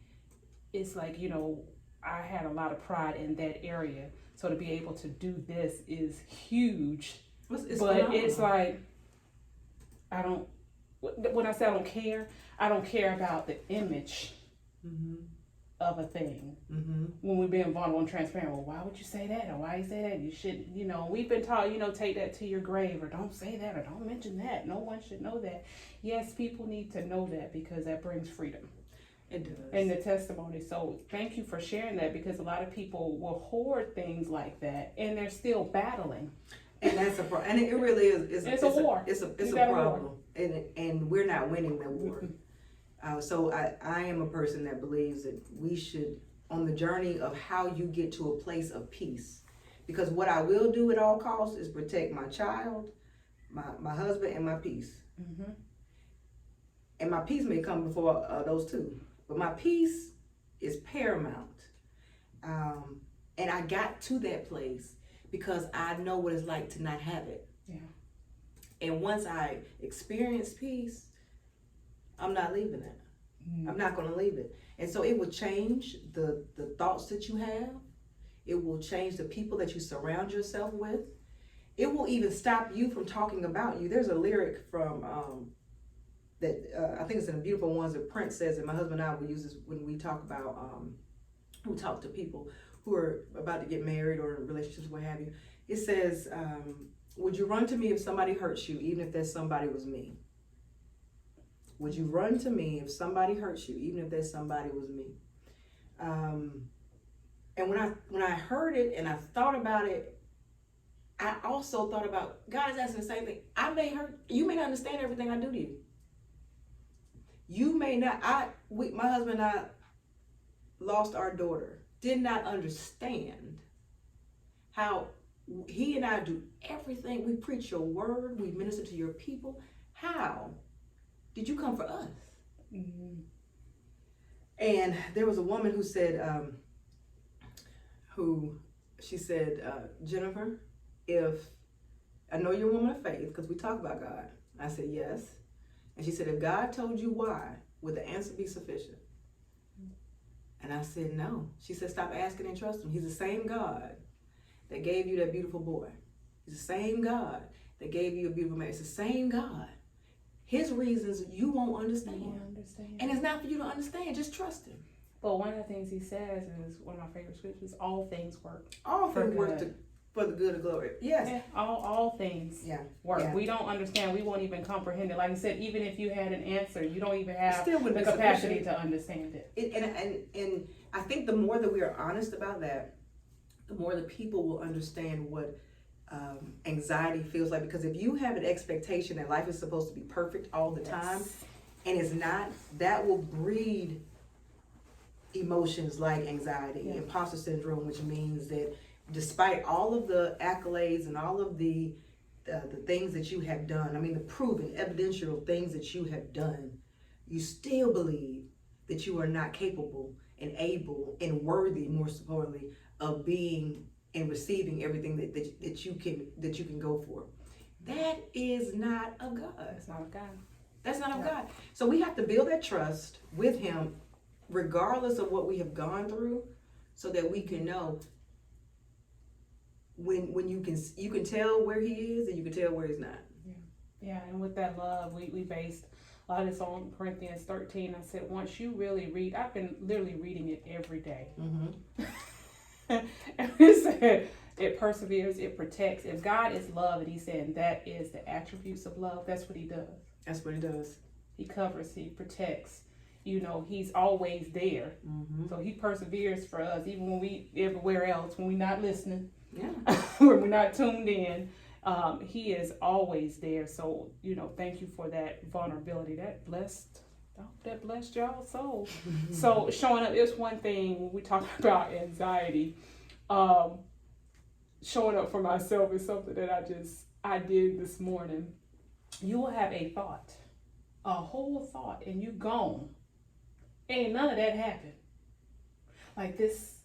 is like, I had a lot of pride in that area. So to be able to do this is huge. But it's like, when I say I don't care about the image of a thing. Mm-hmm. When we're being vulnerable and transparent, well, why would you say that? Or why you say that? You should, we've been taught, take that to your grave, or don't say that, or don't mention that. No one should know that. Yes, people need to know that, because that brings freedom. It does. And the testimony. So thank you for sharing that, because a lot of people will hoard things like that, and they're still battling. And that's a problem. And it really is. It's a war. It's a problem. And we're not winning the war. So I am a person that believes that we should, on the journey of how you get to a place of peace, because what I will do at all costs is protect my child, my husband, and my peace. Mm-hmm. And my peace may come before those two. But my peace is paramount. And I got to that place because I know what it's like to not have it. Yeah. And once I experience peace, I'm not leaving it. I'm not going to leave it. And so it will change the thoughts that you have. It will change the people that you surround yourself with. It will even stop you from talking about you. There's a lyric from that I think it's in the Beautiful Ones that Prince says, and my husband and I will use this when we talk about, we talk to people who are about to get married or in relationships, what have you. It says, would you run to me if somebody hurts you, even if that somebody was me? Would you run to me if somebody hurts you, even if that somebody was me? And when I heard it and I thought about it, I also thought about, God is asking the same thing. You may not understand everything I do to you. You may not, my husband and I lost our daughter, did not understand how he and I do everything. We preach your word, we minister to your people. How did you come for us? Mm-hmm. And there was a woman who said, Jennifer, if I know you're a woman of faith, because we talk about God. I said, yes. And she said, if God told you why, would the answer be sufficient? And I said, no. She said, stop asking and trust him. He's the same God that gave you that beautiful boy. He's the same God that gave you a beautiful man. It's the same God. His reasons you won't understand. And it's not for you to understand. Just trust him. But one of the things he says is one of my favorite scriptures: all things work. All things work for the good of glory. Yes. Yeah, all things work. Yeah. We don't understand. We won't even comprehend it. Like I said, even if you had an answer, you don't even have the capacity to understand it. And I think the more that we are honest about that, the more the people will understand what anxiety feels like. Because if you have an expectation that life is supposed to be perfect all the time, and it's not, that will breed emotions like anxiety, imposter syndrome, which means that despite all of the accolades and all of the things that you have done, I mean the proven, evidential things that you have done, you still believe that you are not capable and able and worthy, more importantly, of being and receiving everything that you can go for. That is not of God. That's not of God. That's not of God. So we have to build that trust with him, regardless of what we have gone through, so that we can know when you can tell where he is and you can tell where he's not. Yeah, and with that love, we based a lot of this on Corinthians 13. I said, once you really read, I've been literally reading it every day. Mm-hmm. And it said, it perseveres, it protects. If God is love, and he's saying that is the attributes of love, that's what he does. That's what he does. He covers, he protects. You know, he's always there. Mm-hmm. So he perseveres for us, even when we everywhere else, when we're not listening, when we're not tuned in. He is always there. So, you know, thank you for that vulnerability. That blessed y'all's soul. Mm-hmm. So showing up is one thing. When we talk about anxiety, showing up for myself is something that I did this morning. You will have a thought, a whole thought, and you gone. Ain't none of that happened. Like this,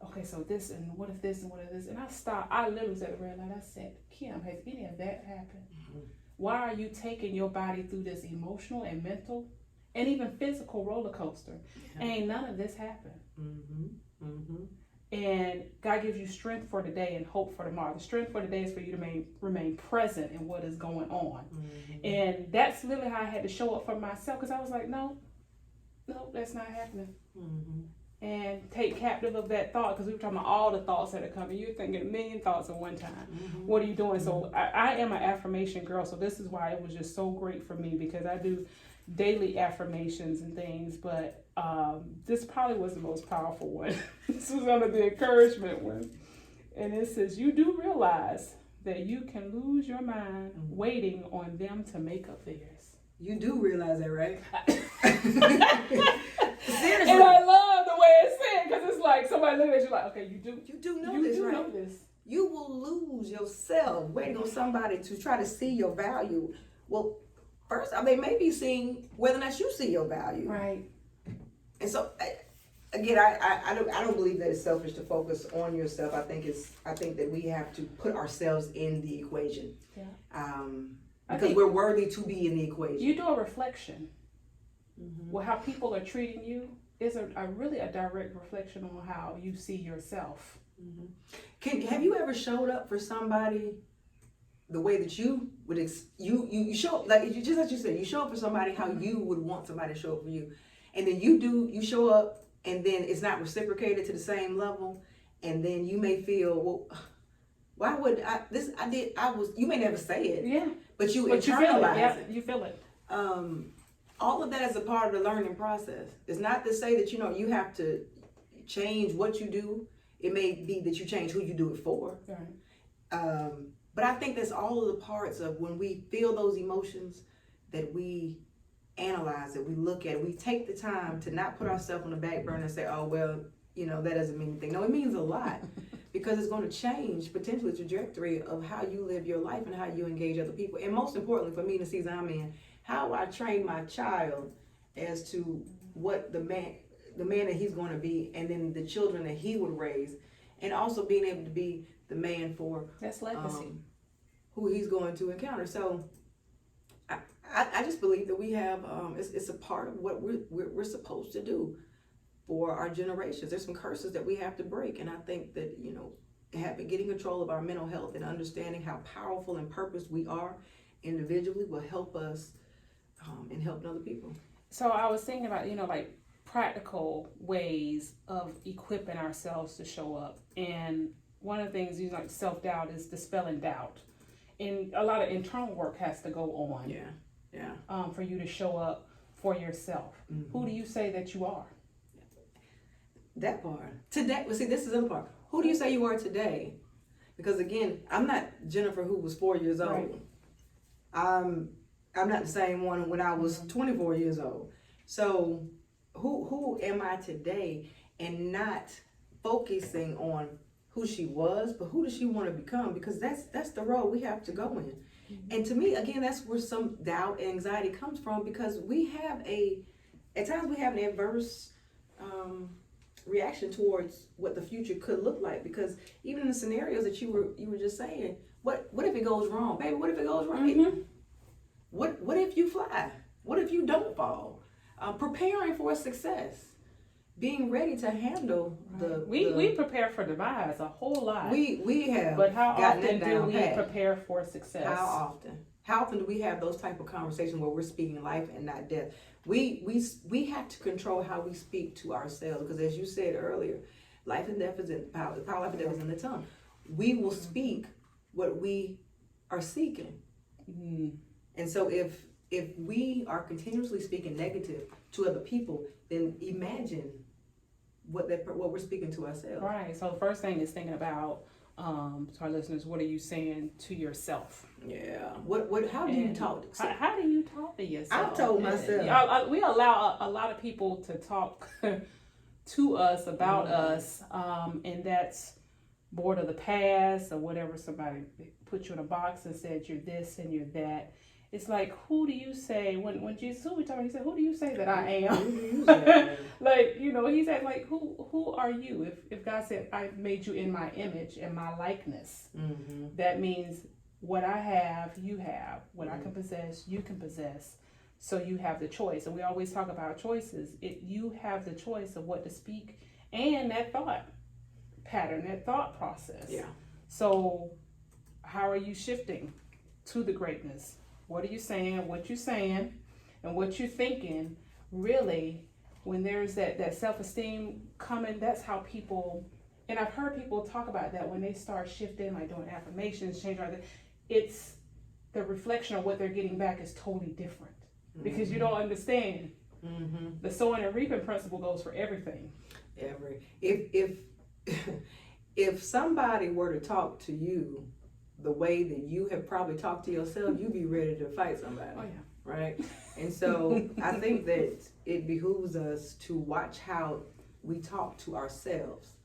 okay, so this, and what if this, and what if this? And I stopped. I literally said at the red light, I said, Kim, has any of that happened? Mm-hmm. Why are you taking your body through this emotional and mental and even physical roller coaster? Yeah. Ain't none of this happened. Mm-hmm. Mm-hmm. And God gives you strength for today and hope for tomorrow. The strength for today is for you to remain present in what is going on. Mm-hmm. And that's literally how I had to show up for myself, because I was like, no, that's not happening. Mm-hmm. And take captive of that thought, because we were talking about all the thoughts that are coming. You're thinking a million thoughts at one time. Mm-hmm. What are you doing? Mm-hmm. So I am an affirmation girl, so this is why it was just so great for me, because I do daily affirmations and things, but this probably was the most powerful one. This was under the encouragement one. And it says, you do realize that you can lose your mind waiting on them to make up theirs. You do realize that, right? Seriously. And I love the way it's said, because it's like somebody looking at you like, okay, you do know this. You will lose yourself waiting on somebody to try to see your value. Well, first, they may be seeing whether or not you see your value. Right. And so, again, I don't believe that it's selfish to focus on yourself. I think that we have to put ourselves in the equation. Yeah. Because we're worthy to be in the equation. You do a reflection. Mm-hmm. Well, how people are treating you is really a direct reflection on how you see yourself. Mm-hmm. Have you ever showed up for somebody the way that you would you show up, like just as you said, you show up for somebody how you would want somebody to show up for you, and then you show up and then it's not reciprocated to the same level, and then you may feel, well, why would you may never say it, but you internalize it. You feel it. All of that is a part of the learning process. It's not to say that you have to change what you do. It may be that you change who you do it for. Right. But I think that's all of the parts of when we feel those emotions that we analyze it, we look at it, we take the time to not put ourselves on the back burner and say, oh, well, that doesn't mean anything. No, it means a lot because it's going to change potentially the trajectory of how you live your life and how you engage other people. And most importantly for me in the season I'm in, how I train my child as to what the man that he's going to be, and then the children that he would raise, and also being able to be the man for that's legacy, who he's going to encounter. So I just believe that we have it's a part of what we're supposed to do for our generations. There's some curses that we have to break, and I think that getting control of our mental health and understanding how powerful and purposed we are individually will help us in helping other people. So I was thinking about like practical ways of equipping ourselves to show up, and one of the things like self-doubt is dispelling doubt, and a lot of internal work has to go on. Yeah. For you to show up for yourself. Mm-hmm. Who do you say that you are? That part. Today, well, see, this is the other part. Who do you say you are today? Because again, I'm not Jennifer who was 4 years old. Right. I'm not the same one when I was 24 years old. So who am I today, and not focusing on who she was, but who does she want to become? Because that's the road we have to go in. Mm-hmm. And to me, again, that's where some doubt and anxiety comes from, because at times we have an adverse reaction towards what the future could look like. Because even in the scenarios that you were just saying, what if it goes wrong, baby? What if it goes right? Mm-hmm. What if you fly? What if you don't fall? Preparing for success. Being ready to handle we prepare for demise a whole lot. We have, but how often do we prepare for success? How often do we have those type of conversations where we're speaking life and not death? We have to control how we speak to ourselves, because as you said earlier, life and death is in power. The power of life and death is in the tongue. We will speak what we are seeking. Mm-hmm. And so if we are continuously speaking negative to other people, then imagine what we're speaking to ourselves. Right. So the first thing is thinking about, to our listeners, what are you saying to yourself? Yeah. How do you talk to yourself? How do you talk to yourself? I've told myself. We allow a lot of people to talk to us about us, and that's bored of the past or whatever. Somebody put you in a box and said you're this and you're that. It's like, who do you say, when Jesus, who we talking, he said, who do you say that I am? Like, he said, like, who are you? If God said, I've made you in my image and my likeness, mm-hmm. that means what I have, you have. What I can possess, you can possess. So you have the choice. And we always talk about choices. You have the choice of what to speak and that thought pattern, that thought process. Yeah. So how are you shifting to the greatness? What are you saying, what you're saying, and what you're thinking? Really, when there's that self-esteem coming, that's how people, and I've heard people talk about that when they start shifting, like doing affirmations, change like that, it's the reflection of what they're getting back is totally different. Mm-hmm. Because you don't understand. Mm-hmm. The sowing and reaping principle goes for everything. If somebody were to talk to you the way that you have probably talked to yourself, you'd be ready to fight somebody. Oh, yeah. Right? And so I think that it behooves us to watch how we talk to ourselves.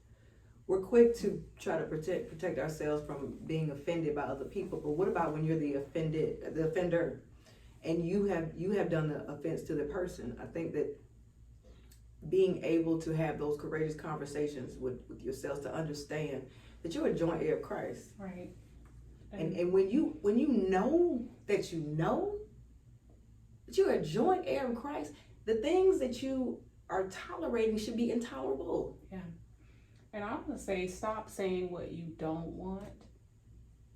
We're quick to try to protect ourselves from being offended by other people, but what about when you're the offender, and you have done the offense to the person? I think that being able to have those courageous conversations with yourselves to understand that you're a joint heir of Christ. Right. And when you know that you're a joint heir of Christ, the things that you are tolerating should be intolerable. Yeah. And I'm going to say, stop saying what you don't want.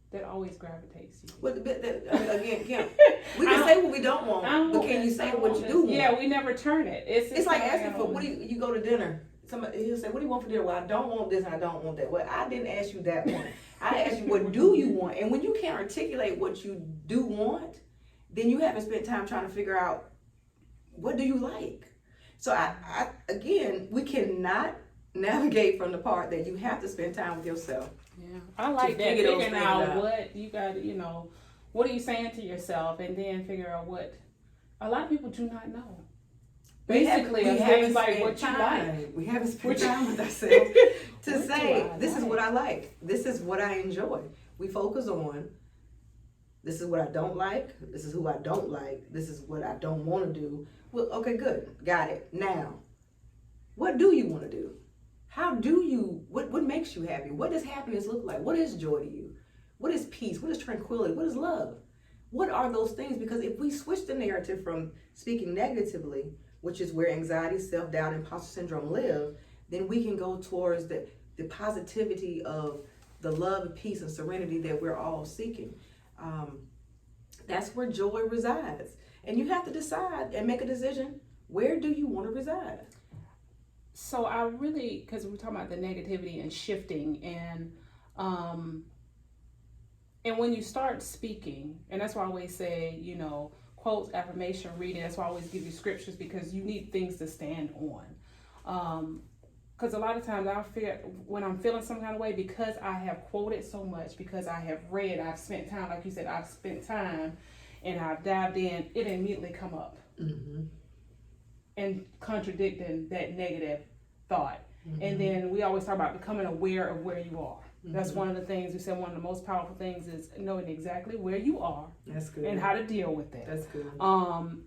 That always gravitates you. Well, again, Kim, we can say what we don't want, but can you say what you do want? Yeah, we never turn it. It's like asking for, what do you go to dinner? Somebody, he'll say, what do you want for dinner? Well, I don't want this and I don't want that. Well, I didn't ask you that one. I asked you, what do you want? And when you can't articulate what you do want, then you haven't spent time trying to figure out, what do you like? So again, we cannot navigate from the part that you have to spend time with yourself. Yeah, I like that, figure those figuring things out out. what you got, what are you saying to yourself, and then figure out what a lot of people do not know. Basically, we it's haven't things like spent what you time. like. We haven't spent Which- time with ourselves to What do say, I this is like? what I like. This is what I enjoy. We focus on, this is what I don't like. This is who I don't like. This is what I don't want to do. Well, okay, good. Got it. Now, what do you want to do? How do you, what makes you happy? What does happiness look like? What is joy to you? What is peace? What is tranquility? What is love? What are those things? Because if we switch the narrative from speaking negatively, which is where anxiety, self-doubt, imposter syndrome live, then we can go towards the positivity of the love, peace, and serenity that we're all seeking. That's where joy resides. And you have to decide and make a decision, where do you want to reside? So I really, because we're talking about the negativity and shifting, and when you start speaking, and that's why I always say, quotes, affirmation, reading. That's why I always give you scriptures, because you need things to stand on. Because a lot of times I feel when I'm feeling some kind of way, because I have quoted so much, because I have read, I've spent time, like you said, I've spent time, and I've dived in, it immediately come up. Mm-hmm. And contradicting that negative thought. Mm-hmm. And then we always talk about becoming aware of where you are. Mm-hmm. That's one of the things we said, one of the most powerful things is knowing exactly where you are. That's good. And how to deal with it. That's good.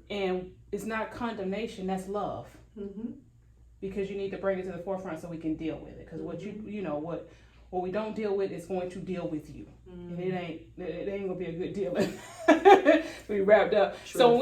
And it's not condemnation, that's love. Mm-hmm. Because you need to bring it to the forefront so we can deal with it. Because what what we don't deal with is going to deal with you. Mm-hmm. And it ain't gonna be a good deal. We wrapped up. True. So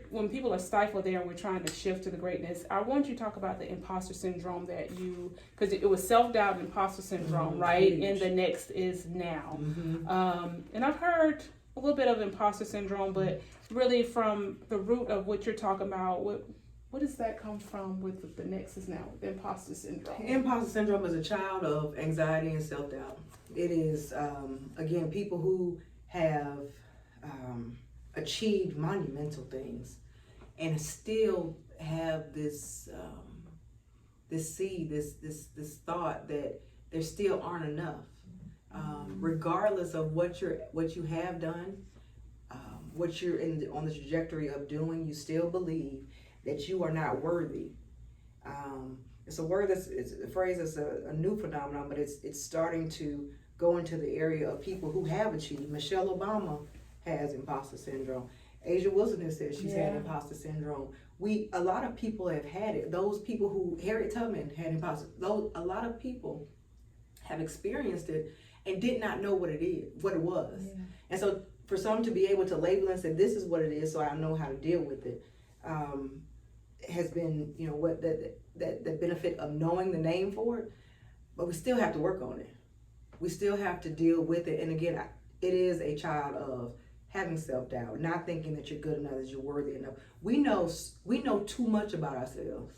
when people are stifled there and we're trying to shift to the greatness, I want you to talk about the imposter syndrome because it was self-doubt and imposter syndrome, right? Huge. And the next is now. Mm-hmm. And I've heard a little bit of imposter syndrome, but really from the root of what you're talking about, what does that come from with the next is now, the imposter syndrome? Imposter syndrome is a child of anxiety and self-doubt. It is, again, people who have achieved monumental things and still have this seed, this thought that there still aren't enough. Regardless of what you have done, what you're on the trajectory of doing, you still believe that you are not worthy. It's a phrase that's a new phenomenon, but it's starting to go into the area of people who have achieved. Michelle Obama has imposter syndrome. Asia Wilson has said she's had imposter syndrome. A lot of people have had it. Those people Harriet Tubman had imposter. A lot of people have experienced it and did not know what it was. Yeah. And so for some to be able to label and say, this is what it is, so I know how to deal with it, has been, what the benefit of knowing the name for it. But we still have to work on it. We still have to deal with it. And again, it is a child of having self-doubt, not thinking that you're good enough, that you're worthy enough. We know too much about ourselves.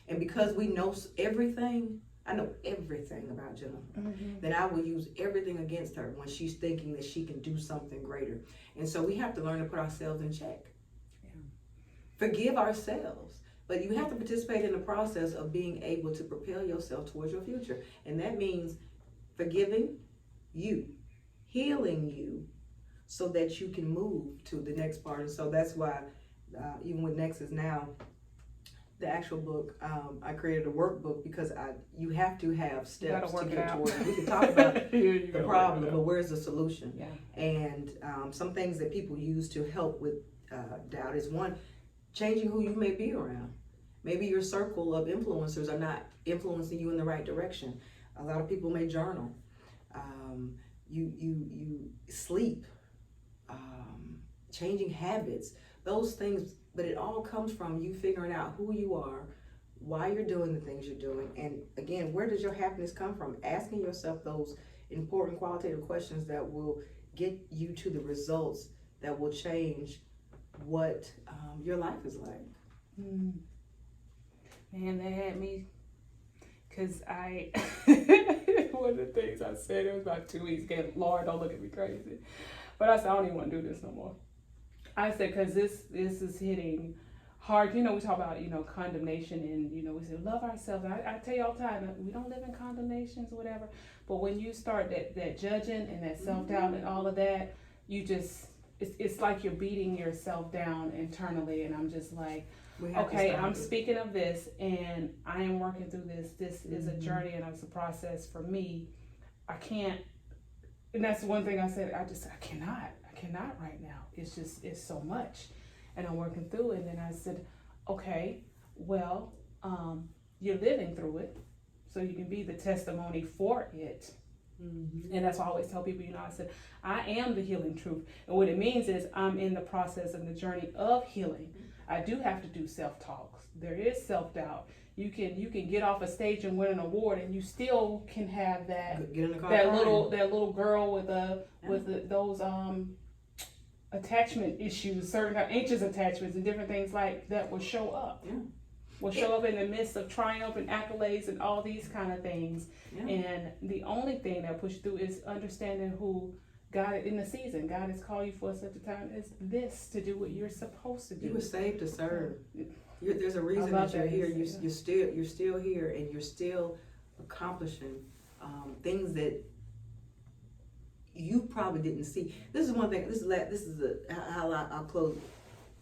And because we know everything, I know everything about Jenna, then I will use everything against her when she's thinking that she can do something greater. And so we have to learn to put ourselves in check. Yeah. Forgive ourselves. But you have to participate in the process of being able to propel yourself towards your future. And that means forgiving you, healing you, so that you can move to the next part. And so that's why, even with Next is Now, the actual book, I created a workbook because you have to have steps to get towards it. We can talk about the problem, but where's the solution? Yeah. And some things that people use to help with doubt is, one, changing who you may be around. Maybe your circle of influencers are not influencing you in the right direction. A lot of people may journal. You sleep. Changing habits. Those things, but it all comes from you figuring out who you are, why you're doing the things you're doing, and again, where does your happiness come from? Asking yourself those important qualitative questions that will get you to the results that will change what your life is like. Man, that had me, because one of the things I said, it was about 2 weeks ago, Lord, don't look at me crazy, but I said, I don't even want to do this no more. I said, because this is hitting hard. We talk about, condemnation, and, we say love ourselves. And I tell you all the time, we don't live in condemnations or whatever. But when you start that judging and that self-doubt and all of that, it's like you're beating yourself down internally. And I'm just like, okay, I'm speaking of this, and I am working through this. This is a journey, and it's a process for me. I can't, and that's one thing I said, I cannot right now. It's so much, and I'm working through it. And then I said, okay, well, you're living through it, so you can be the testimony for it. And that's why I always tell people, I said, I am the healing truth. And what it means is I'm in the process and the journey of healing. I do have to do self-talks. There is self-doubt. You can get off a stage and win an award, and you still can have that little girl with those attachment issues, certain anxious attachments and different things like that will show up. Yeah. Will show up in the midst of triumph and accolades and all these kind of things. Yeah. And the only thing that push through is understanding who God in the season. God has called you for such a time as this to do what you're supposed to do. You were saved to serve. There's a reason that you're here. You're still here, and you're still accomplishing things that you probably didn't see. This is one thing. This is how I'll close.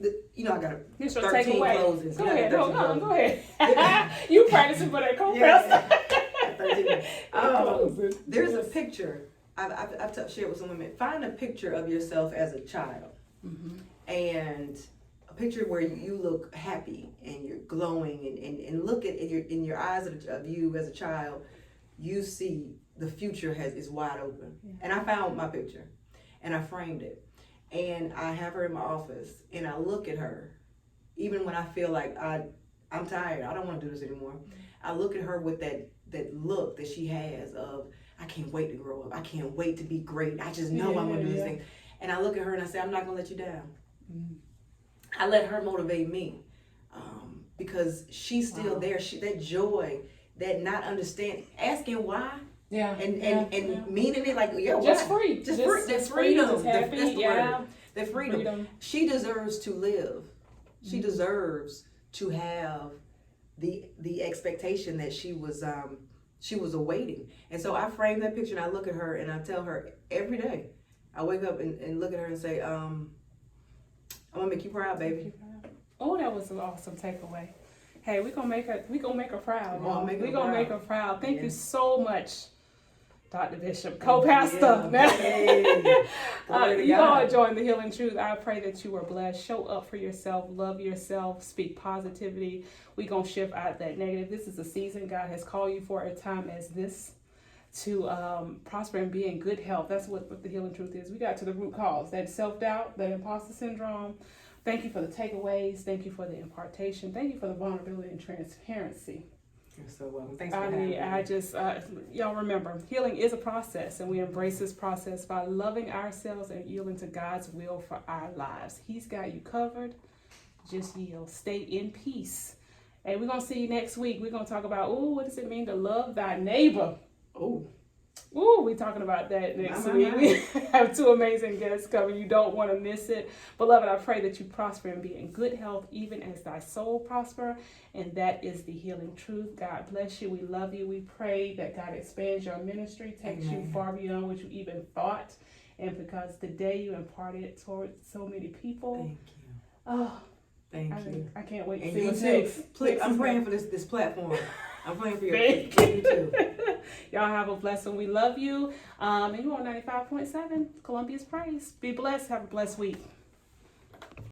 I got 13 closings. Go ahead. Go ahead. You practicing for that co-pastor. There's a picture. I've shared with some women. Find a picture of yourself as a child, and a picture where you look happy and you're glowing, and look at in your eyes of you as a child. You see the future is wide open. Yeah. And I found my picture, and I framed it. And I have her in my office, and I look at her, even when I feel like I'm tired, I don't want to do this anymore. I look at her with that look that she has of, I can't wait to grow up. I can't wait to be great. I just know I'm going to do this thing. And I look at her and I say, I'm not going to let you down. I let her motivate me because she's still there. That joy, that not understanding, asking why. Yeah. And meaning it like, just free. Just free. That's freedom. Just happy. That's the word. That freedom. She deserves to live. She deserves to have the expectation that she was awaiting. And so I frame that picture, and I look at her, and I tell her every day. I wake up and look at her and say, I'm gonna make you proud, baby. Oh, that was an awesome takeaway. Hey, we're gonna make her proud. We're gonna make her proud. Thank you so much, Dr. Bishop, co-pastor. You all join the Healing Truth. I pray that you are blessed. Show up for yourself. Love yourself. Speak positivity. We're going to shift out that negative. This is a season God has called you for a time as this to prosper and be in good health. That's what the Healing Truth is. We got to the root cause, that self-doubt, that imposter syndrome. Thank you for the takeaways. Thank you for the impartation. Thank you for the vulnerability and transparency. You're so welcome. Thanks for having me. Y'all remember, healing is a process, and we embrace this process by loving ourselves and yielding to God's will for our lives. He's got you covered. Just yield. Stay in peace. And we're going to see you next week. We're going to talk about, what does it mean to love thy neighbor? We're talking about that next week. We have two amazing guests coming. You don't want to miss it. Beloved, I pray that you prosper and be in good health, even as thy soul prosper. And that is the Healing Truth. God bless you. We love you. We pray that God expands your ministry, takes you far beyond what you even thought. And because today you imparted towards so many people. Thank you. I can't wait to and see what's next. I'm praying for this platform. I'm praying for you too. Y'all have a blessed one. We love you. And you're on 95.7 Columbia's Praise. Be blessed. Have a blessed week.